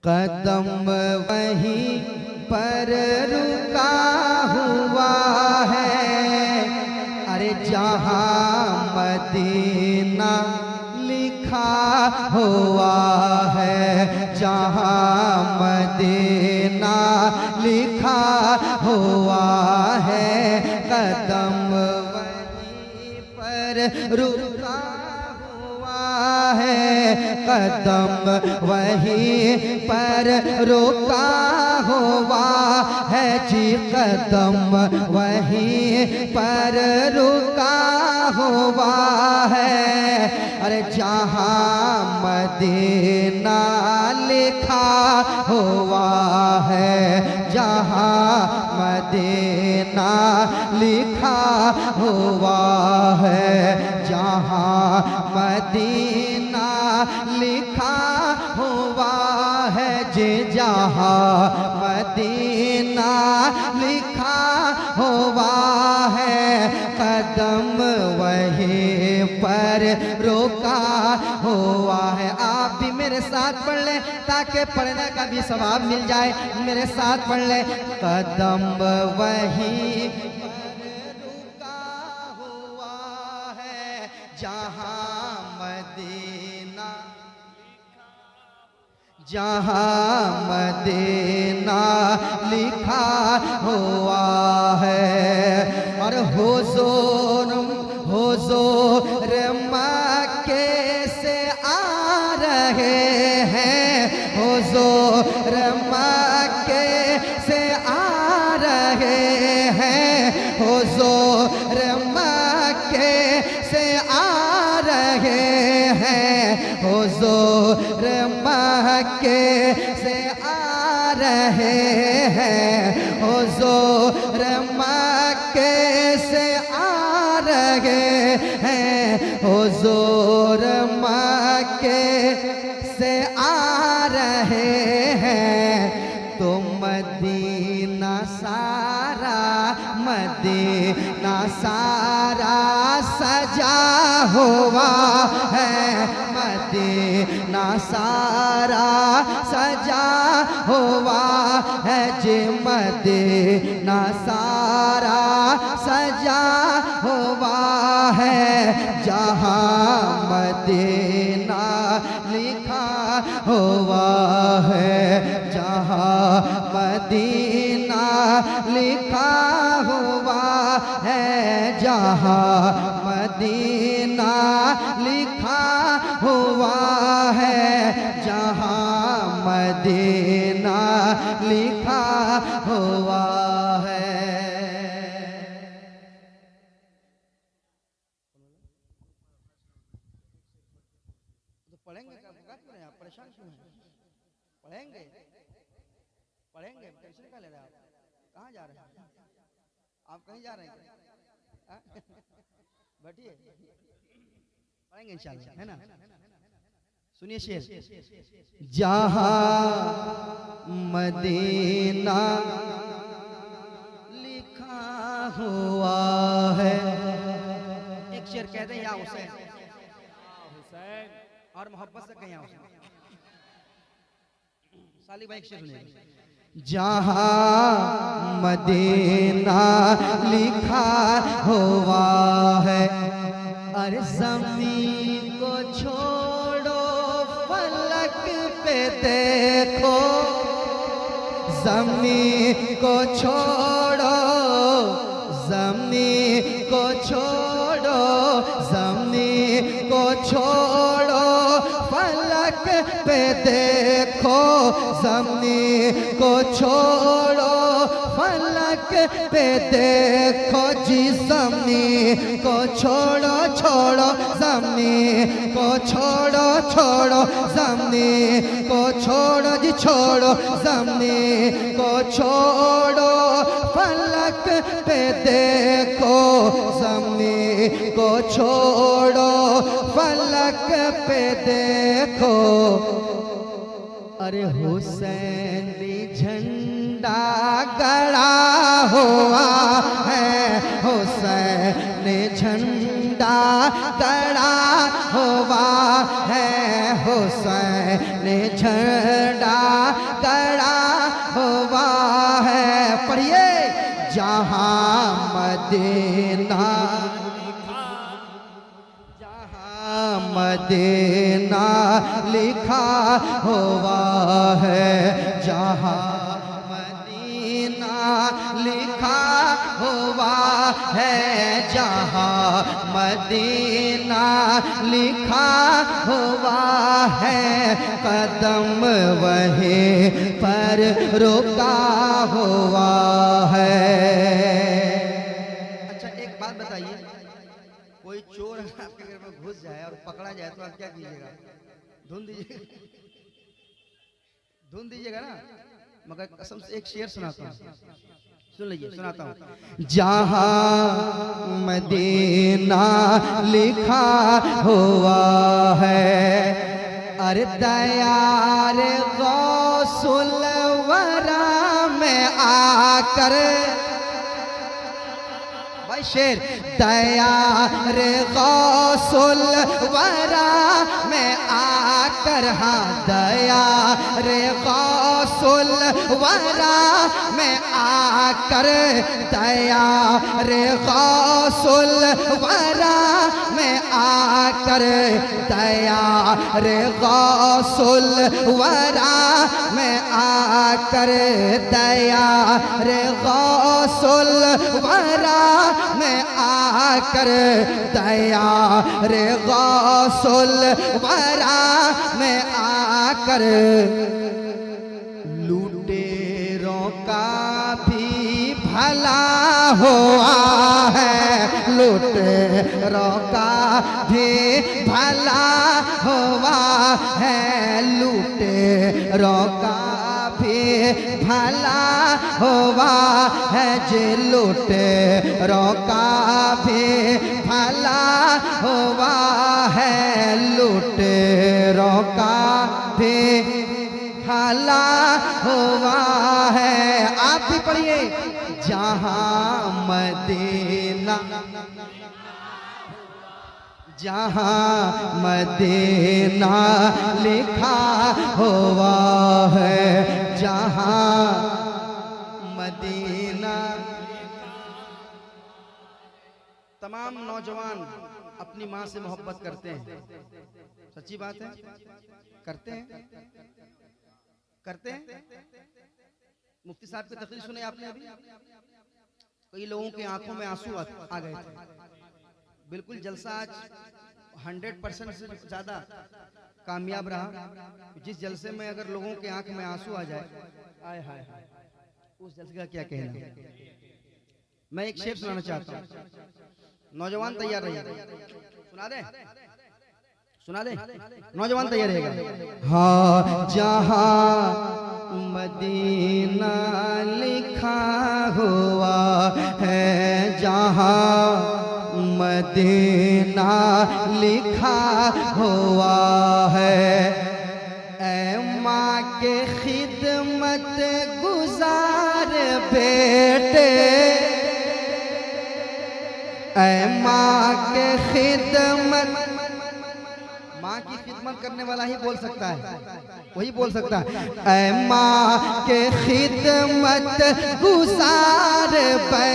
कदम वहीं पर रुका हुआ है, अरे जहाँ मदीना लिखा हुआ है, जहाँ मदीना लिखा हुआ है, कदम वहीं पर रुका हुआ है, कदम वहीं पर रुका हुआ है जी, कदम वहीं पर रुका हुआ है, अरे जहाँ मदीना लिखा हुआ है, जहाँ मदीना लिखा हुआ है, जहाँ मदीना लिखा हुआ है जी, जहाँ मदीना लिखा हुआ है, कदम वहीं पर रुका हुआ है। आप भी मेरे साथ पढ़ लें ताकि पढ़ने का भी सवाब मिल जाए, मेरे साथ पढ़ लें। कदम वहीं पर रुका हुआ है, जहाँ मदीना, जहाँ मदीना लिखा हुआ है, और हुजूर हुजूर मक्के से आ रहे हैं, हुजूर मक्के से आ रहे हैं, हुजूर मक्के से आ रहे हैं, हुजूर मक्के से आ रहे हैं, हुजूर मक्के से आ रहे हैं, हुजूर मक्के से आ रहे हैं, तो मदीना सारा, मदीना सारा सजा हुआ है, मदीना सारा सजा हुआ है जी, मदीना सारा सजा हुआ है, जहाँ मदीना लिखा हुआ है, जहाँ मदीना लिखा हुआ है, जहाँ मदीना लिखा हुआ है, जहाँ मदीना लिखा हुआ है। तो पढ़ेंगे क्या, परेशान क्यों हैं? पढ़ेंगे पढ़ेंगे, टेंशन क्या ले रहे हैं आप? कहाँ जा रहे हैं आप? कहीं जा रहे हैं क्या? बैठिए, पढ़ेंगे इंशाल्लाह, है ना? सुनिए शेर, जहाँ मदीना लिखा हुआ है, एक शेर कहते हैं या हुसैन, और मोहब्बत से कहीं हुसैन। साली भाई एक शेर सुनिए, जहाँ मदीना लिखा हुआ है, अरे ज़मीन को छोड़ो फलक पे देखो, ज़मीन को छोड़ो, ज़मीन को छोड़ो, ज़मीन को छोड़ो फलक पे देखो, ज़मीन को छोड़ो फलक पे देखो जी, ज़मीन को छोड़ो छोड़ो, ज़मीन को छोड़ो छोड़ो, ज़मीन को छोड़ो जी छोड़ो, ज़मीन को छोड़ो फलक पे देखो, ज़मीन को छोड़ो फलक पे देखो, अरे हुसैनी झंडा गड़ा हुआ है, हुसैनी झंडा गड़ा हुआ है, हुसैनी झंडा मदीना, जहाँ मदीना लिखा हुआ है, जहाँ मदीना लिखा हुआ है, जहाँ मदीना लिखा हुआ है, कदम वहीं पर रुका हुआ है। अच्छा एक बात बताइए, कोई चोर आपके घर में घुस जाए और पकड़ा जाए तो आप क्या कीजिएगा? धुन दीजिएगा, धुन दीजिएगा ना। मगर कसम से एक शेर सुनाता हूँ, सुन लीजिए, सुनाता हूँ। जहाँ मदीना लिखा हुआ है, अरे दयार गौसुल वरा में आकर, भाई शेर, दयार गौसुल वरा में आकर, हाँ दयार गौसुल वरा में आकर, दयार गौसुल वरा में आकर, दयार गौसुल वरा में आकर, दयार गौसुल वरा में आकर, दयार गौसुल वरा में आकर, लुटेरों का भी भला हुआ है, लुटेरों का भी भला हुआ है, लुटेरों का भी भला हुआ है, जे लुटेरों का भी भला हुआ है, लुटेरों का भी भला हुआ है। आप भी पढ़िए, जहाँ मदीना, जहाँ मदीना लिखा हुआ है, जहाँ मदीना। तमाम नौजवान अपनी माँ से मोहब्बत करते हैं, सच्ची बात है, करते हैं, करते हैं। मुफ्ती साहब की तकरीर सुने आपने अभी? कई लोगों की आंखों में आंसू आ गए थे। बिल्कुल जलसा आज 100% से ज्यादा कामयाब रहा। जिस जलसे में अगर लोगों के आंख में आंसू आ जाए, आय हाय हाय, उस जलसे का क्या कहना। मैं एक शेर सुनाना चाहता हूँ, नौजवान तैयार रहिए। सुना दे, सुना दे, नौजवान तैयार रहेगा। हाँ जहाँ मदीना लिखा हुआ है, जहाँ मदीना लिखा हुआ है, ऐ माँ के खिदमत गुजार बेटे, ऐ माँ के खिदमत, माँ की खिदमत करने वाला ही बोल सकता है, वही बोल सकता है। ऐ माँ के खिदमत गुजार पे,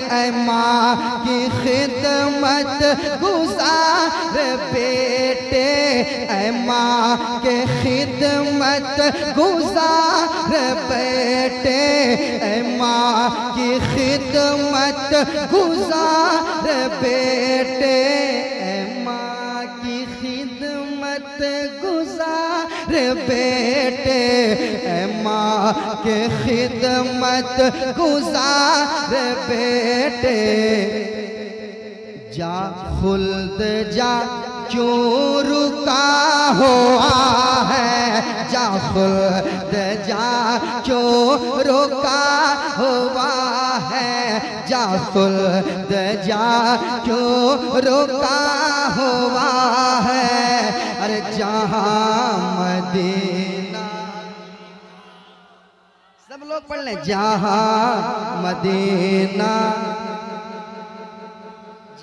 ऐ माँ की खिदमत गुजार बेटे, ऐ माँ के खिदमत गुजार बेटे, ऐ माँ की खिदमत गुजार बेटे, ऐ माँ की खिदमत गुजार बेटे, ऐ माँ के खिदमत गुजार बेटे। जा खुल्द जा क्यों रुका हुआ है, जा खुल्द जा क्यों रुका हुआ है, जा खुल्द जा क्यों रुका हुआ है, अरे जहाँ मदीना। सब लोग पढ़ लें, जहाँ मदीना,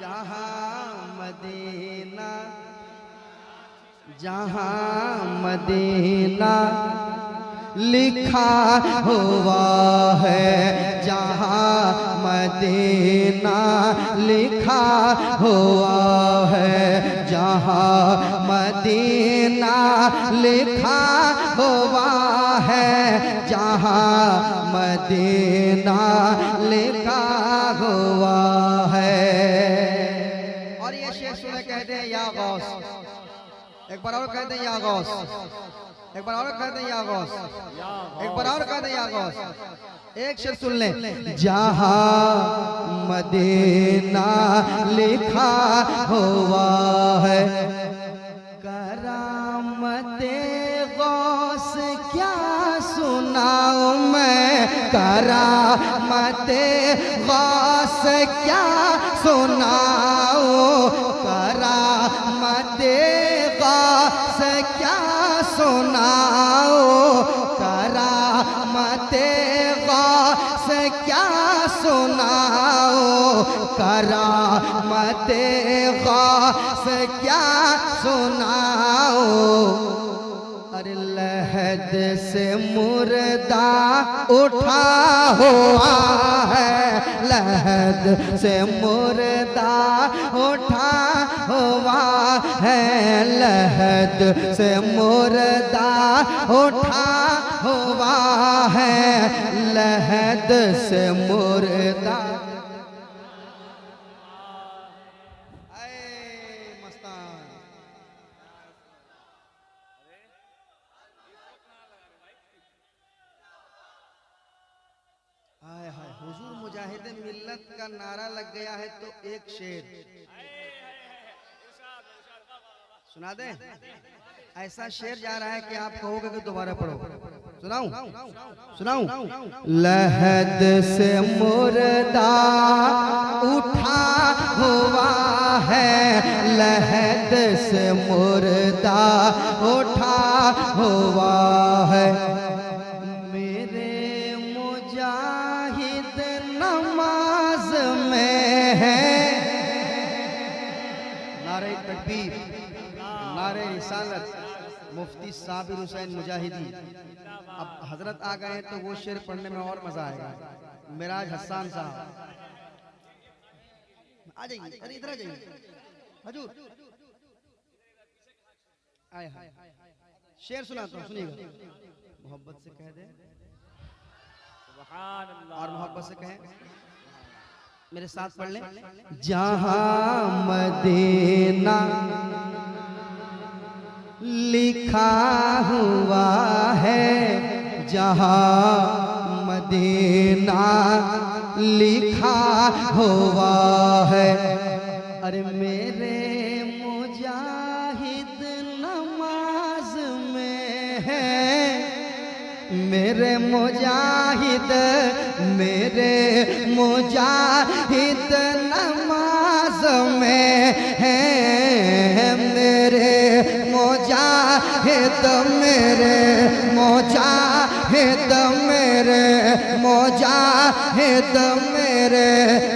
जहाँ मदीना, जहाँ मदीना लिखा हुआ है, जहाँ मदीना लिखा हुआ है, जहाँ मदीना लिखा हुआ है, जहाँ मदीना लिखा हुआ है। और ये शेर सुने कहते हैं या गौस, एक बार और कहते हैं या गौस, एक बार और कहते हैं या गौस, एक बार और कहते हैं या गौस। एक शेर सुन लें, जहाँ मदीना लिखा हुआ है, करामते गौस क्या सुनाऊं मैं, करामते गौस क्या सुनाऊं, करामते गौस क्या सुनाऊं, करामते गौस क्या सुनाऊं, करामते गौस क्या सुनाऊं। अरे लहद से मुर्दा उठा हुआ है, लहद से मुर्दा उठा हुआ है, लहद से मुर्दा उठा हुआ है, लहद से मुर्दा। हाय हाय, हुजूर मुजाहिद मिल्लत का नारा लग गया है तो एक शेर सुना दे। ऐसा शेर जा रहा है कि आप कहोगे कि दोबारा पढ़ो। सुनाऊं सुनाऊं। लहद से मुर्दा उठा हुआ है, लहद से मुर्दा उठा हुआ है, मेरे मुजाहिद नमाज में है। नारे तकबीर, नारे रिसालत, मुफ्ती साबिर हुसैन मुजाहिदी। अब हजरत आ गए तो वो शेर पढ़ने में और मजा आएगा। मिराज हसन साहब आ जाइए, अरे इधर आ जाइए हजूर। आए हाय, शेर सुनाता हूँ, सुनिएगा। मोहब्बत से कह दे सुभान अल्लाह, और मोहब्बत से कहें, मेरे साथ पढ़ लें। जहाँ मदीना लिखा हुआ है, जहाँ मदीना लिखा हुआ है, अरे मेरे मुजाहिद नमाज में है, मेरे मुजाहिद, मेरे मुजाहिद नमाज में है, मेरे मुजाहिद, मेरे मुजाहिद, मेरे मुजाहिद, मेरे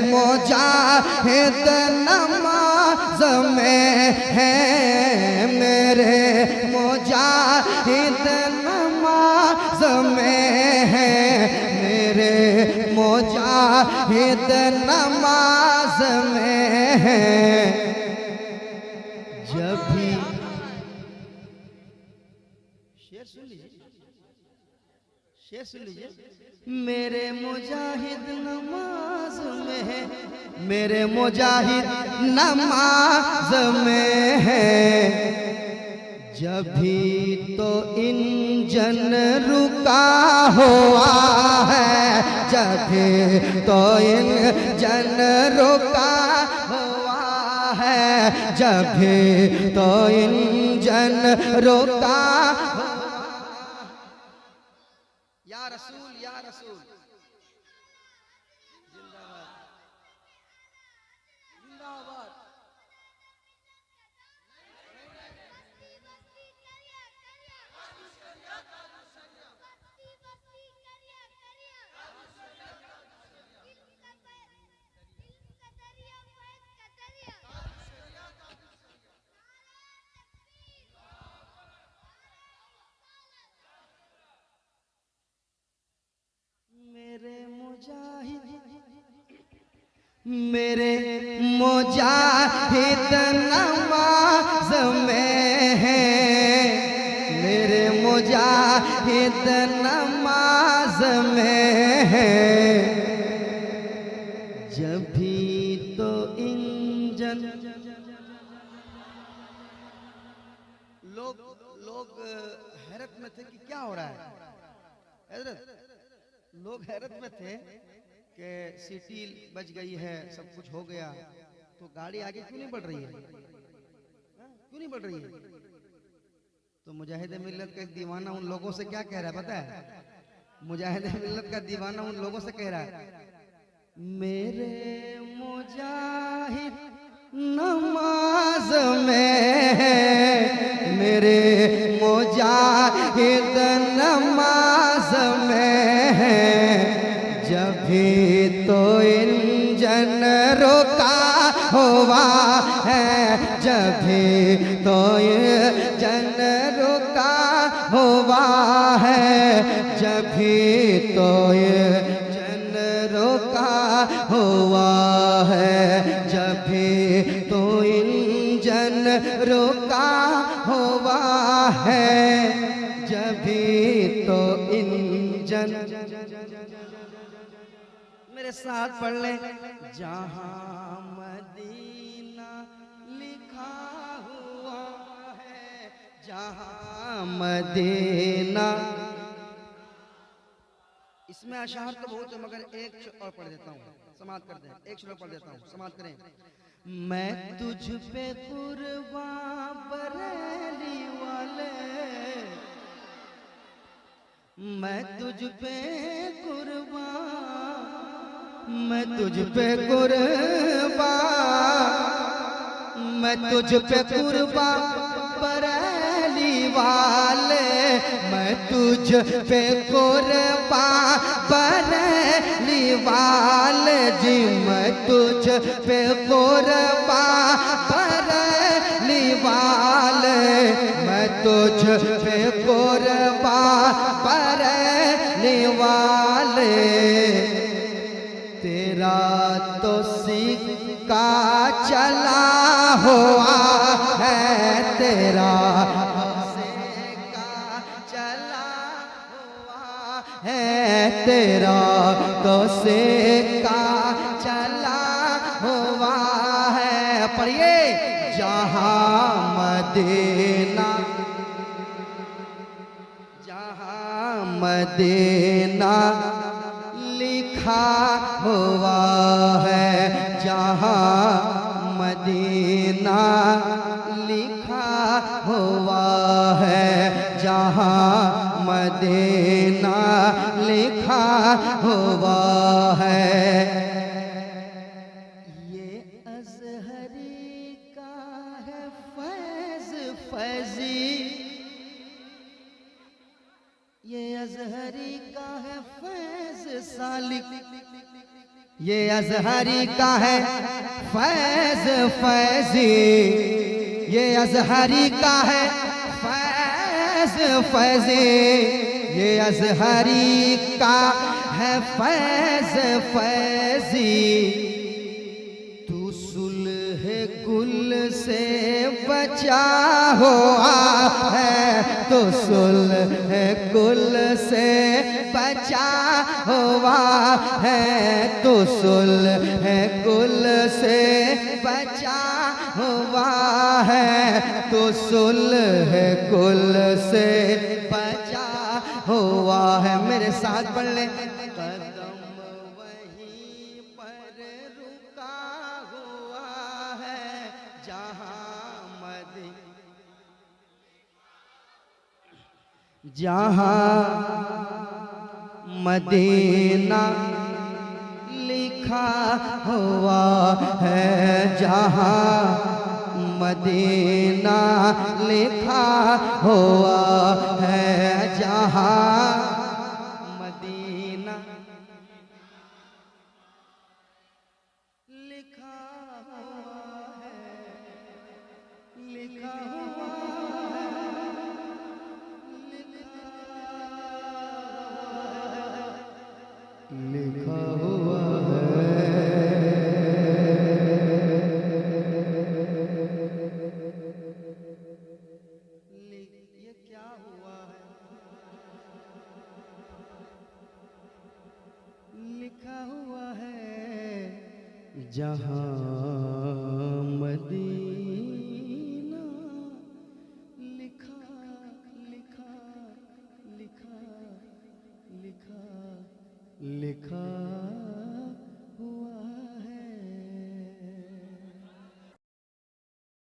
मुजाहिद नमाज में है, मेरे मुजाहिद नमाज में है, मेरे मुजाहिद नमाज में है। जब भी शेर सुन लीजिए, शेर सुन लीजिए। मेरे मुजाहिद नमाज में है, मेरे मुजाहिद नमाज में है, जब भी तो इंजन रुका हुआ है, जब भी तो इंजन रुका हुआ है, जब भी तो इंजन रुका। या रसूल, या रसूल, जिंदाबाद जिंदाबाद। मेरे मुजाहिद नमाज में है, मेरे मुजाहिद नमाज में है, जब भी तो इंजन। लोग हैरत में थे कि क्या हो रहा है। लोग हैरत में थे कि सीटी बज गई है, सब कुछ हो गया, तो गाड़ी आगे क्यों नहीं बढ़ रही है, क्यों नहीं बढ़ रही है। तो मुजाहिद मिल्लत का एक दीवाना उन लोगों से क्या कह रहा है पता है। मुजाहिद मिल्लत का दीवाना उन लोगों से कह रहा है, मेरे मुजाहिद नमाज में है, मेरे मुजाहिद नमाज में है, जब भी तो इंजन रुका हुआ है, जब भी तो इंजन रुका हुआ है, जब भी तो इंजन रुका हुआ है, जब भी तो इंजन रुका हुआ है, जब भी तो इंजन। मेरे साथ पढ़ ले, जहां मदीना लिखा हुआ है, जहां मदीना। इसमें अशार तो बहुत है, मगर एक और पढ़ देता हूँ, समाप्त कर दें। एक श्लोक पढ़ देता हूँ, समाप्त करें। मैं तुझ पे कुर्बान बरेली वाले, मैं तुझ पे कुर्बान, मैं तुझ पे कुर्बान, मैं तुझ पे कुर्बान बरेली वाले, मैं तुझ पे कुर्बान बरेली वाले जी, मैं तुझ पे कुर्बान बरेली वाले, मैं तुझ पे कुर्बान बरेली वाले। तेरा तो सिक्का चला हुआ है, तेरा सिक्का चला हुआ है, तेरा तो सिक्का चला हुआ है। पढ़िए, जहां मदीना, जहां मदीना लिखा हुआ है, जहां मदीना लिखा हुआ है, जहां मदीना लिखा हुआ है। ये अज़हरी का है फैज़ फैज़ी, ये अज़हरी का है फैज़ सालिक, ये अज़हरी का है फैज़ फैज़ी, ये अज़हरी का है फैज़ फैज़ी, ये अज़हरी का है फैज़ फैज़ी। तू सुलह कुल से बचा हुआ है, तो सुलह कुल से बचा हुआ है, तो सुलह कुल से बचा हुआ है, तो सुलह कुल से बचा हुआ है। मेरे साथ पढ़ ले, कदम वहीं पर रुका हुआ है, जहां मदीना लिखा हुआ है, जहां मदीना लिखा हुआ है, जहां मदीना लिखा हुआ है, लिखा हुआ है, लिखा जहाँ मदीना लिखा लिखा लिखा लिखा लिखा